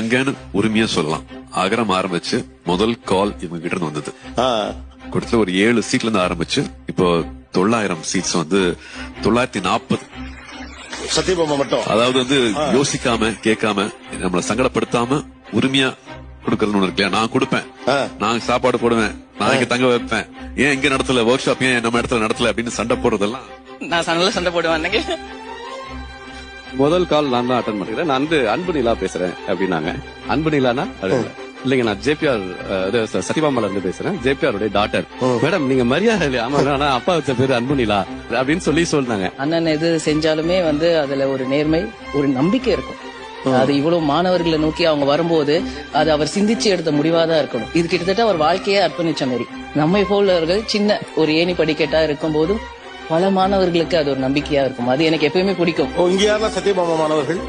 சங்கன்னு உரிமையா சொல்லலாம். அகரம் ஆரம்பிச்சு முதல் கால் இவங்க கிட்ட இருந்து வந்தது. கொடுத்துல ஒரு 7 சீட்ல இருந்து ஆரம்பிச்சு இப்போ 900 சீட்ஸ் வந்து 940. சத்தியபாமா மட்டும். அதாவது வந்து யோசிக்காம கேட்காம நம்மள சங்கடப்படுத்தாம உரிமையா கொடுக்கறதுன்னு ஒண்ணு இருக்கு. நான் கொடுப்பேன், நான் சாப்பாடு போடுவேன், நான் இங்க தங்க வைப்பேன், ஏன் இங்க நடத்தல ஒர்க் ஷாப், ஏன் நம்ம இடத்துல நடத்தல அப்படின்னு சண்டை போடுறதெல்லாம் நான் சண்டை போடுவேன். முதல் கால் நான் தான் அட்டன் பண்ணிக்கிறேன். நான் வந்து அன்பு நிலா பேசுறேன் அப்படின்னாங்க. அன்பு நிலானா இல்லைங்க, நான் ஜேபிஆர் சத்தியபாமால இருந்து பேசுறேன், ஜேபிஆருடைய டாட்டர். மேடம் நீங்க மரியாதை இல்லையா? ஆமா, அப்பா வச்ச பேரு அன்பு நிலா அப்படின்னு சொல்லி சொன்னாங்க. அண்ணன் எது செஞ்சாலுமே வந்து அதுல ஒரு நேர்மை, ஒரு நம்பிக்கை இருக்கும். அது இவ்வளவு மாணவர்களை நோக்கி அவங்க வரும்போது அது அவர் சிந்திச்சு எடுத்த முடிவாதான் இருக்கணும். இது கிட்டத்தட்ட அவர் வாழ்க்கையே அர்ப்பணிச்ச மாதிரி. நம்மை போலவர்கள் சின்ன ஒரு ஏணி படிக்கட்டா இருக்கும் போதும் பல மாணவர்களுக்கு அது ஒரு நம்பிக்கையா இருக்கும். அது எனக்கு எப்பயுமே பிடிக்கும். இங்க யாரெல்லாம் சத்தியபாமா மாணவர்கள்?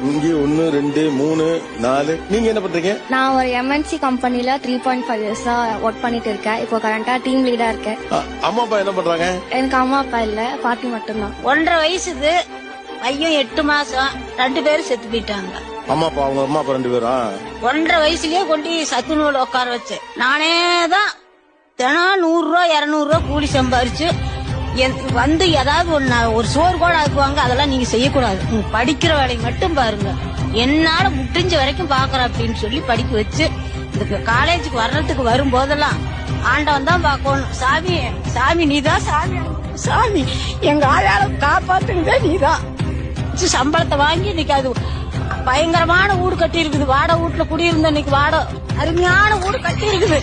இங்க 1 2 3 4. நீங்க என்ன பண்றீங்க? நான் ஒரு MNC கம்பெனில 3.5 இயர்ஸா ஒர்க் பண்ணிட்டு இருக்கேன். இப்போ கரண்டா டீம் லீடா இருக்கேன். அம்மா அப்பா என்ன பண்றாங்க? எனக்கு அம்மா அப்பா இல்ல, பாட்டி மட்டும்தான். 1.5 வயசுக்கு பையன் 8 மாசம் 2 பேரும் செத்து போயிட்டாங்க. அம்மா அப்பா, அவங்க அம்மா அப்பா 2 பேரும் 1.5 வயசுலயே கொண்டு சத்துணவுல உட்கார வச்சேன். நானே தான் தினம் 100 ரூபா 200 ரூபா கூலி சம்பாரிச்சு வந்து ஏதாவது ஒரு சோறு கூட ஆக்குவாங்க. அதெல்லாம் நீங்க செய்யக்கூடாது, நீங்க படிக்கிற வேலையை மட்டும் பாருங்க, என்னால முடிஞ்ச வரைக்கும் பாக்குறேன் அப்படின்னு சொல்லி படிக்க வச்சு இந்த காலேஜுக்கு வர்றதுக்கு வரும் போதெல்லாம் ஆண்டவன் தான் பாக்கணும். சாமி சாமி நீதான் சாமி, சாமி எங்க ஆளால காப்பாத்துனதே நீதான். சம்பளத்தை வாங்கி இன்னைக்கு அது பயங்கரமான வீடு கட்டி இருக்குது. வாடகை வீட்டுல குடியிருந்த இன்னைக்கு அருமையான வீடு கட்டி இருக்குது.